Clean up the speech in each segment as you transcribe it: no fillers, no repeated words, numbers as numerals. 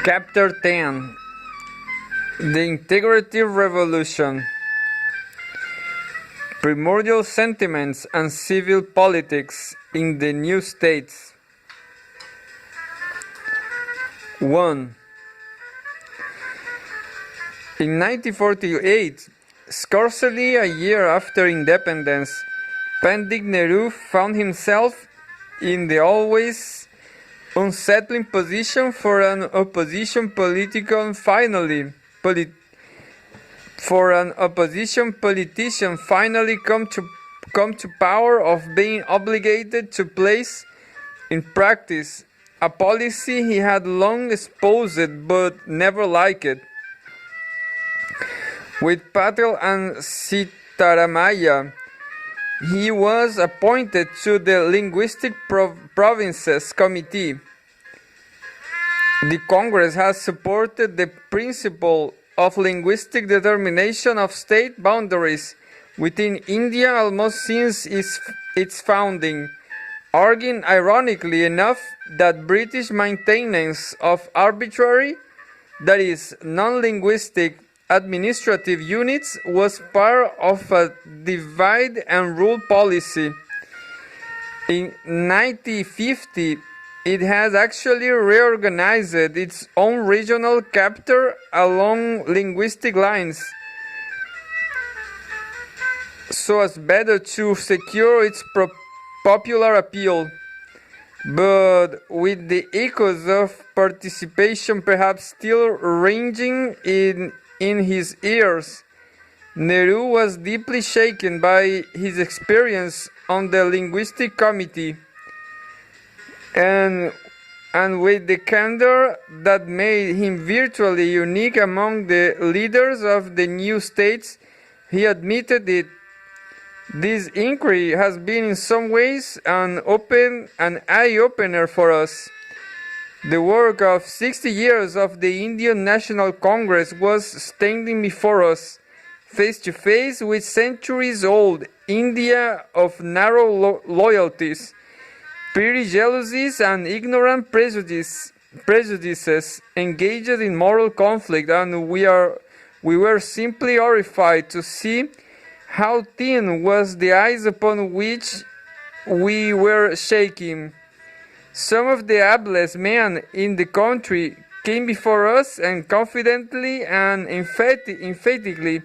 Chapter 10: The Integrative Revolution. Primordial Sentiments and Civil Politics in the New States. 1. In 1948, scarcely a year after independence, Pandit Nehru found himself in the always unsettling position for an opposition politician finally come to power of being obligated to place in practice a policy he had long espoused but never liked. With Patel and Sitaramaya, he was appointed to the Linguistic Provinces Committee. The Congress has supported the principle of linguistic determination of state boundaries within India almost since its founding, arguing ironically enough that British maintenance of arbitrary, that is, non-linguistic administrative units was part of a divide and rule policy. In 1950, it has actually reorganized its own regional chapter along linguistic lines so as better to secure its popular appeal. But with the echoes of participation perhaps still ringing in his ears, Nehru was deeply shaken by his experience on the Linguistic Committee, and with the candor that made him virtually unique among the leaders of the new states, he admitted it. This inquiry has been in some ways an eye-opener for us. The work of 60 years of the Indian National Congress was standing before us, face to face with centuries-old India of narrow loyalties, petty jealousies, and ignorant prejudices engaged in moral conflict, and we were simply horrified to see how thin was the ice upon which we were shaking. Some of the ablest men in the country came before us and confidently and emphatically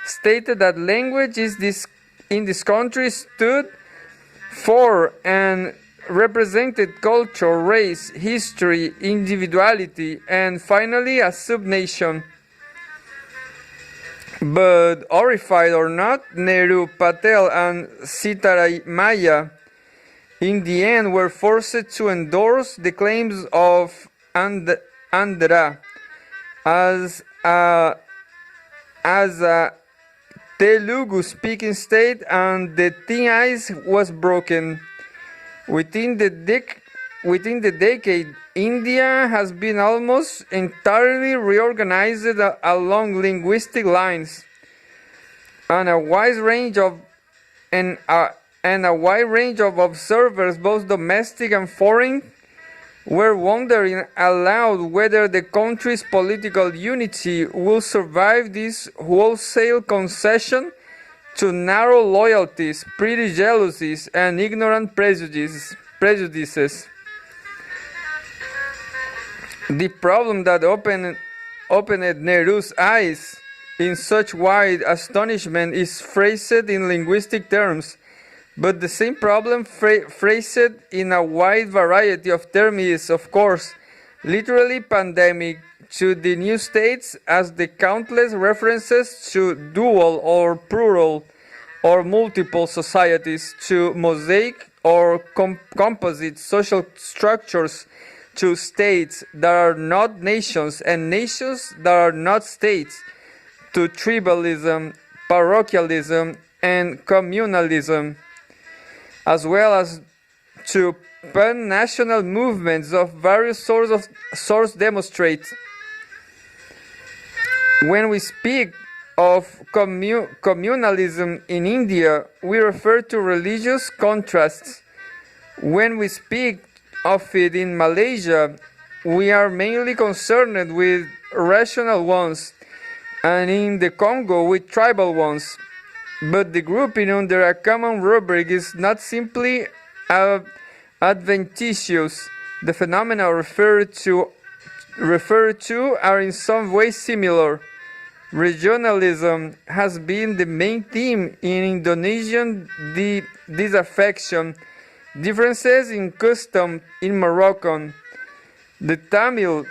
stated that language in this country stood for and represented culture, race, history, individuality, and finally a subnation. But horrified or not, Nehru, Patel, and Sitaramaya in the end were forced to endorse the claims of Andhra as a Telugu-speaking state, and the thin ice was broken. Within the decade, India has been almost entirely reorganized along linguistic lines, and a wide range of observers, both domestic and foreign, were wondering aloud whether the country's political unity will survive this wholesale concession to narrow loyalties, petty jealousies, and ignorant prejudices. The problem that opened Nehru's eyes in such wide astonishment is phrased in linguistic terms, but the same problem phrased in a wide variety of terms is, of course, literally pandemic to the new states, as the countless references to dual or plural or multiple societies, to mosaic or composite social structures, to states that are not nations and nations that are not states, to tribalism, parochialism, and communalism, as well as to pan-national movements of various sorts demonstrate. When we speak of communalism in India, we refer to religious contrasts. When we speak of it in Malaysia, we are mainly concerned with rational ones, and in the Congo with tribal ones. But the grouping under a common rubric is not simply adventitious. The phenomena referred to are in some way similar. Regionalism has been the main theme in Indonesian disaffection, differences in custom in Moroccan. The Tamil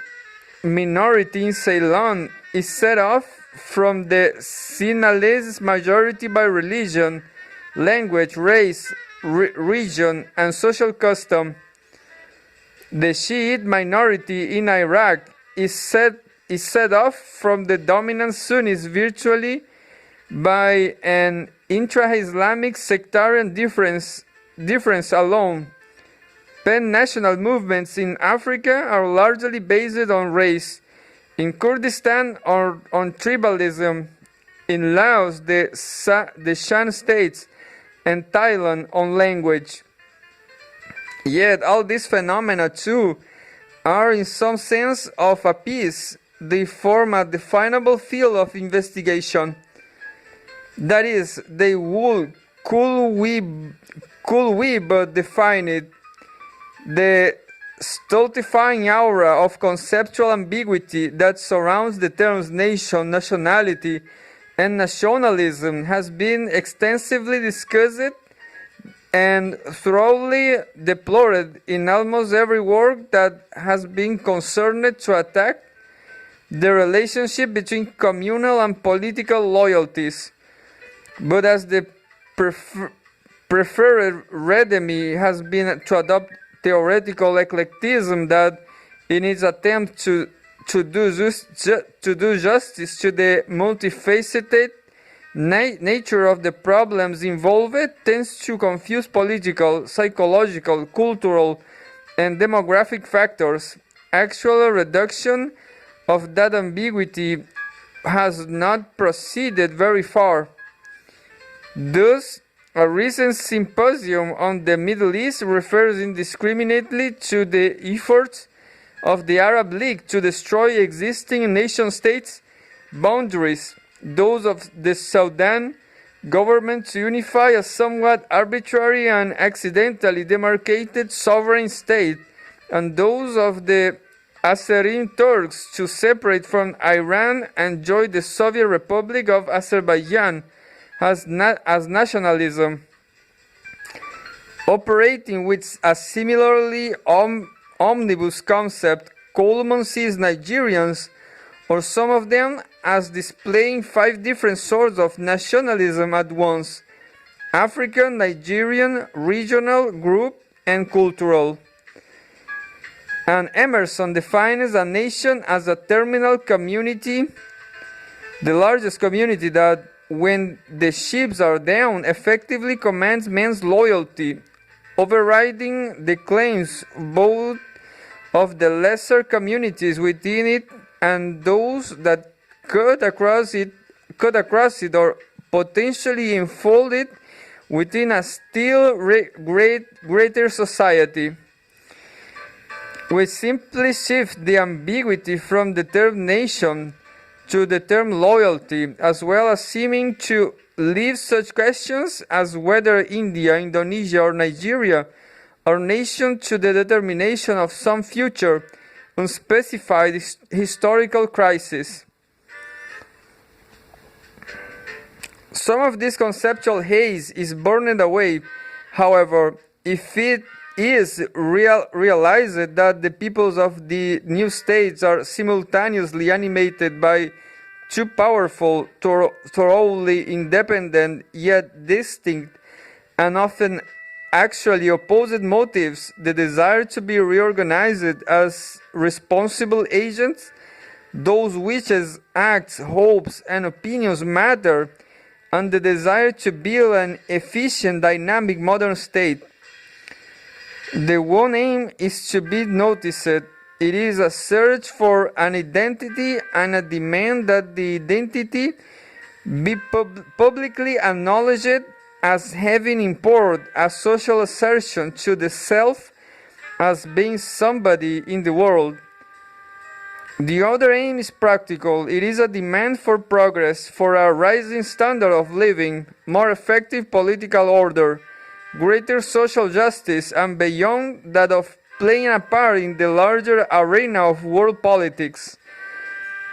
minority in Ceylon is set off from the Sinhalese majority by religion, language, race, region, and social custom. The Shiite minority in Iraq is set off from the dominant Sunnis virtually by an intra-Islamic sectarian difference alone. Pan-national movements in Africa are largely based on race. In Kurdistan or on tribalism. In Laos, the Shan states, and Thailand on language. Yet all these phenomena too are in some sense of a piece. They form a definable field of investigation. That is, they would, could we but define it. The stultifying aura of conceptual ambiguity that surrounds the terms nation, nationality, and nationalism has been extensively discussed and thoroughly deplored in almost every work that has been concerned to attack the relationship between communal and political loyalties. But as the preferred remedy has been to adopt theoretical eclecticism that, in its attempt to do justice to the multifaceted nature of the problems involved, tends to confuse political, psychological, cultural, and demographic factors. Actual reduction of that ambiguity has not proceeded very far. Thus, a recent symposium on the Middle East refers indiscriminately to the efforts of the Arab League to destroy existing nation-states' boundaries, those of the Sudan government to unify a somewhat arbitrary and accidentally demarcated sovereign state, and those of the Azerim Turks to separate from Iran and join the Soviet Republic of Azerbaijan as nationalism. Operating with a similarly omnibus concept, Coleman sees Nigerians, or some of them, as displaying 5 different sorts of nationalism at once: African, Nigerian, regional, group, and cultural. And Emerson defines a nation as a terminal community, the largest community that, when the chips are down, effectively commands men's loyalty, overriding the claims both of the lesser communities within it and those that cut across it or potentially enfold it within a still greater society. We simply shift the ambiguity from the term nation to the term loyalty, as well as seeming to leave such questions as whether India, Indonesia, or Nigeria are nations to the determination of some future unspecified historical crisis. Some of this conceptual haze is burned away, however, if it is realized that the peoples of the new states are simultaneously animated by 2 powerful, thoroughly independent, yet distinct, and often actually opposed motives: the desire to be reorganized as responsible agents, those wishes, acts, hopes, and opinions matter, and the desire to build an efficient, dynamic modern state. The one aim is to be noticed. It is a search for an identity and a demand that the identity be publicly acknowledged as having import, a social assertion to the self as being somebody in the world. The other aim is practical. It is a demand for progress, for a rising standard of living, more effective political order, greater social justice, and beyond that of playing a part in the larger arena of world politics,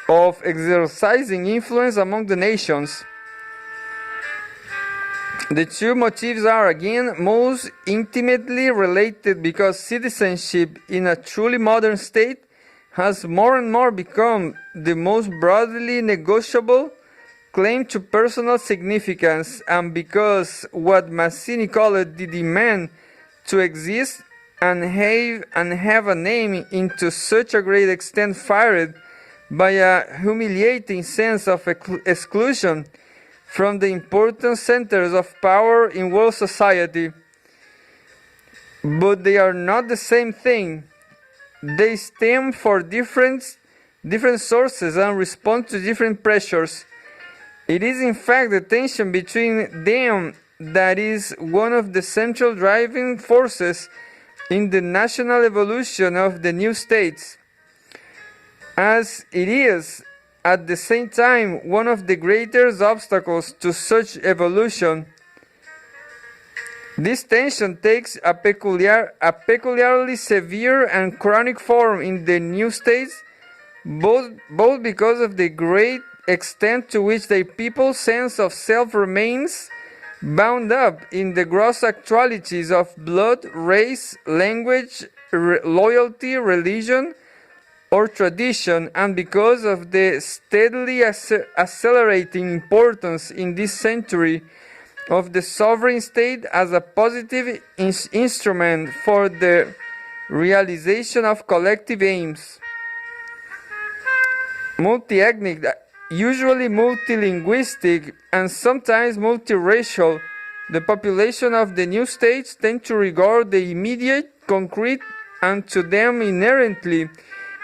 of exercising influence among the nations. The two motives are again most intimately related because citizenship in a truly modern state has more and more become the most broadly negotiable claim to personal significance, and because what Mazzini called the demand to exist and have a name into such a great extent fired by a humiliating sense of exclusion from the important centers of power in world society. But they are not the same thing. They stem from different sources and respond to different pressures. It is in fact the tension between them that is one of the central driving forces in the national evolution of the new states, as it is at the same time one of the greatest obstacles to such evolution. This tension takes a peculiarly severe and chronic form in the new states, both because of the great extent to which the people's sense of self remains bound up in the gross actualities of blood, race, language, loyalty, religion, or tradition, and because of the steadily accelerating importance in this century of the sovereign state as a positive instrument for the realization of collective aims. Multi-ethnic, usually multilinguistic, and sometimes multiracial, the population of the new states tend to regard the immediate, concrete, and to them inherently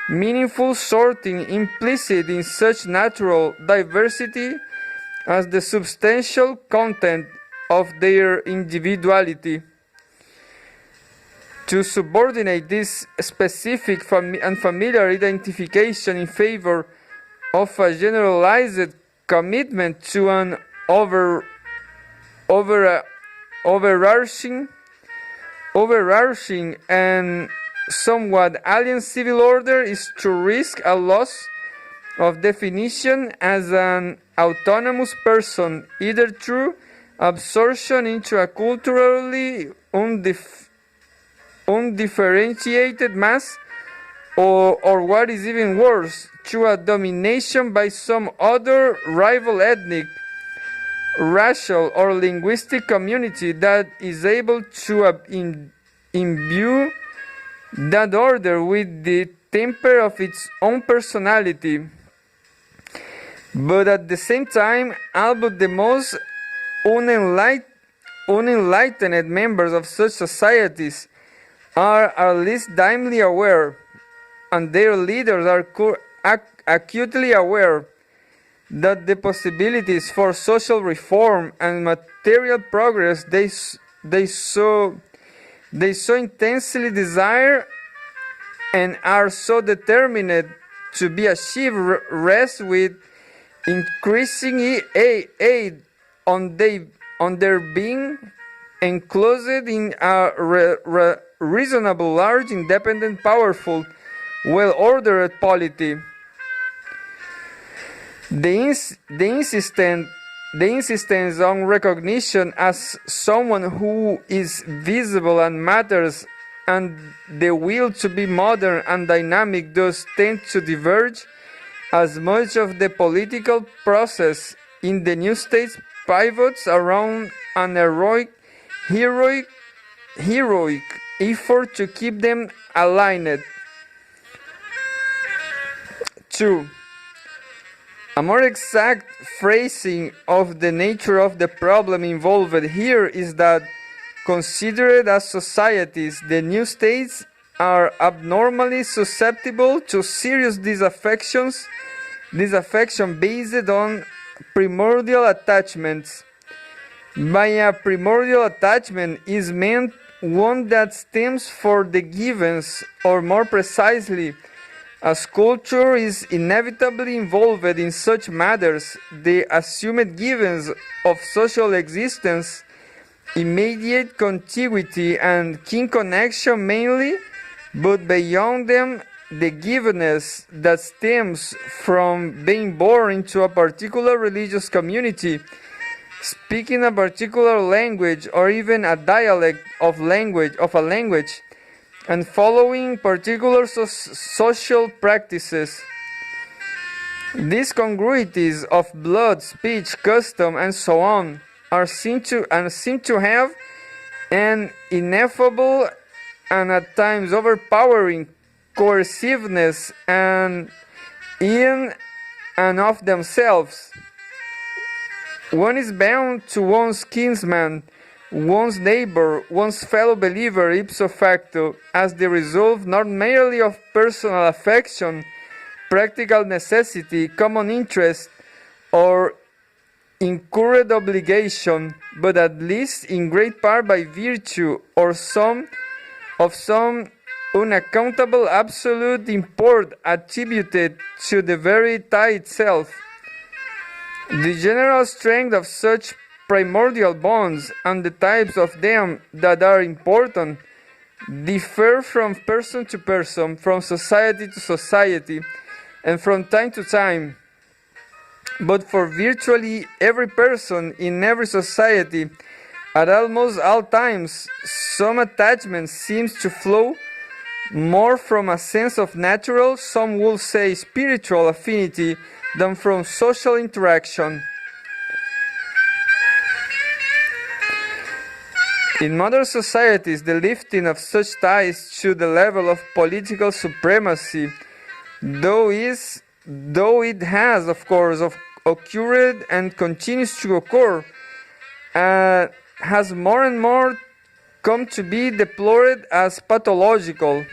meaningful sorting implicit in such natural diversity as the substantial content of their individuality. To subordinate this specific and familiar identification in favor of a generalized commitment to an overarching and somewhat alien civil order is to risk a loss of definition as an autonomous person, either through absorption into a culturally undifferentiated mass, or what is even worse, through a domination by some other rival ethnic, racial, or linguistic community that is able to imbue that order with the temper of its own personality. But at the same time, albeit the most unenlightened members of such societies are at least dimly aware, and their leaders are acutely aware, that the possibilities for social reform and material progress they so intensely desire and are so determined to be achieved rest with increasing aid on their being enclosed in a reasonable, large, independent, powerful, well-ordered polity. The insistence on recognition as someone who is visible and matters, and the will to be modern and dynamic thus tend to diverge, as much of the political process in the new states pivots around an heroic effort to keep them aligned. 2. A more exact phrasing of the nature of the problem involved here is that, considered as societies, the new states are abnormally susceptible to serious disaffection based on primordial attachments. By a primordial attachment is meant one that stems from the givens, or more precisely, As culture is inevitably involved in such matters, the assumed givens of social existence, immediate contiguity and kin connection mainly, but beyond them, the givenness that stems from being born into a particular religious community, speaking a particular language or even a dialect of a language, and following particular social practices. These congruities of blood, speech, custom, and so on are seem to have an ineffable and at times overpowering coerciveness and in and of themselves. One is bound to one's kinsman, one's neighbor, one's fellow believer ipso facto, as the result not merely of personal affection, practical necessity, common interest, or incurred obligation, but at least in great part by virtue or some unaccountable absolute import attributed to the very tie itself. The general strength of such primordial bonds and the types of them that are important differ from person to person, from society to society, and from time to time. But for virtually every person in every society, at almost all times, some attachment seems to flow more from a sense of natural, some would say spiritual affinity, than from social interaction. In modern societies, the lifting of such ties to the level of political supremacy, though it has, of course, occurred and continues to occur, has more and more come to be deplored as pathological.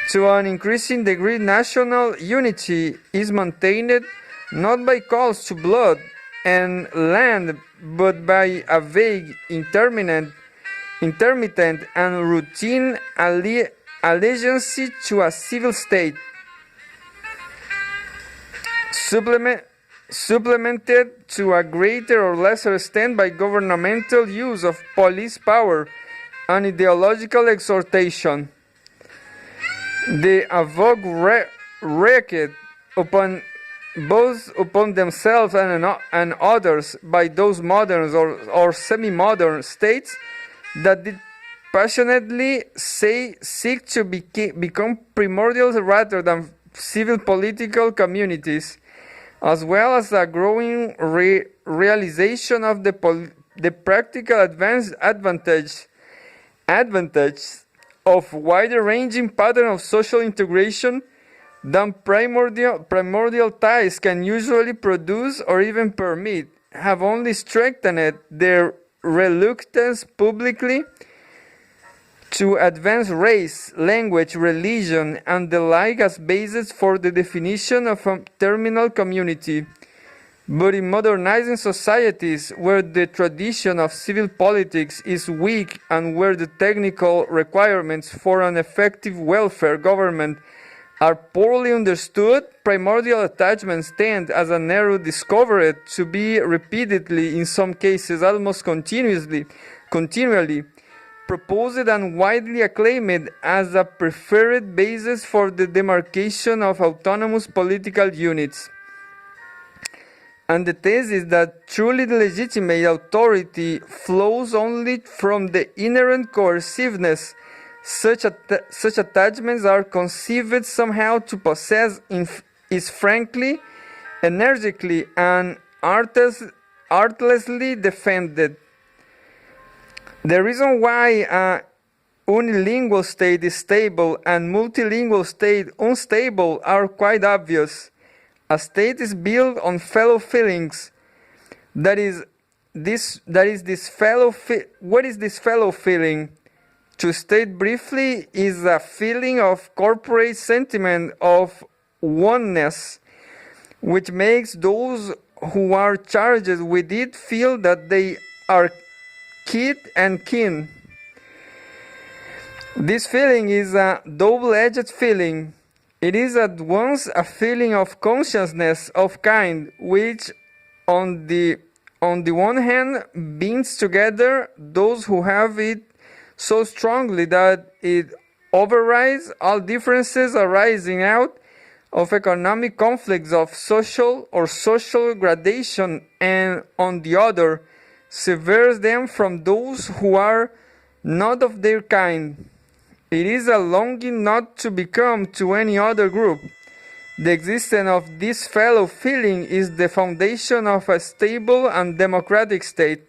To an increasing degree, national unity is maintained not by calls to blood and land, but by a vague, intermittent and routine allegiance to a civil state, supplemented to a greater or lesser extent by governmental use of police power and ideological exhortation. The avowed wreaked upon both upon themselves and others by those modern or semi-modern states that did passionately seek to become primordial rather than civil political communities, as well as a growing realization of the practical advantage of wider-ranging pattern of social integration than primordial ties can usually produce or even permit, have only strengthened their reluctance publicly to advance race, language, religion, and the like as basis for the definition of a terminal community. But in modernizing societies where the tradition of civil politics is weak and where the technical requirements for an effective welfare government are poorly understood, primordial attachments tend, as an error discovered, to be repeatedly, in some cases almost continually, proposed and widely acclaimed as a preferred basis for the demarcation of autonomous political units. And the thesis that truly legitimate authority flows only from the inherent coerciveness such attachments are conceived somehow to possess is frankly, energetically, and artlessly defended. The reason why a unilingual state is stable and multilingual state unstable are quite obvious. A state is built on fellow feelings. What is this fellow feeling? To state briefly, is a feeling of corporate sentiment of oneness, which makes those who are charged with it feel that they are kith and kin. This feeling is a double-edged feeling. It is at once a feeling of consciousness of kind, which on the one hand binds together those who have it so strongly that it overrides all differences arising out of economic conflicts of social gradation, and on the other severs them from those who are not of their kind. It is a longing not to become to any other group. The existence of this fellow feeling is the foundation of a stable and democratic state.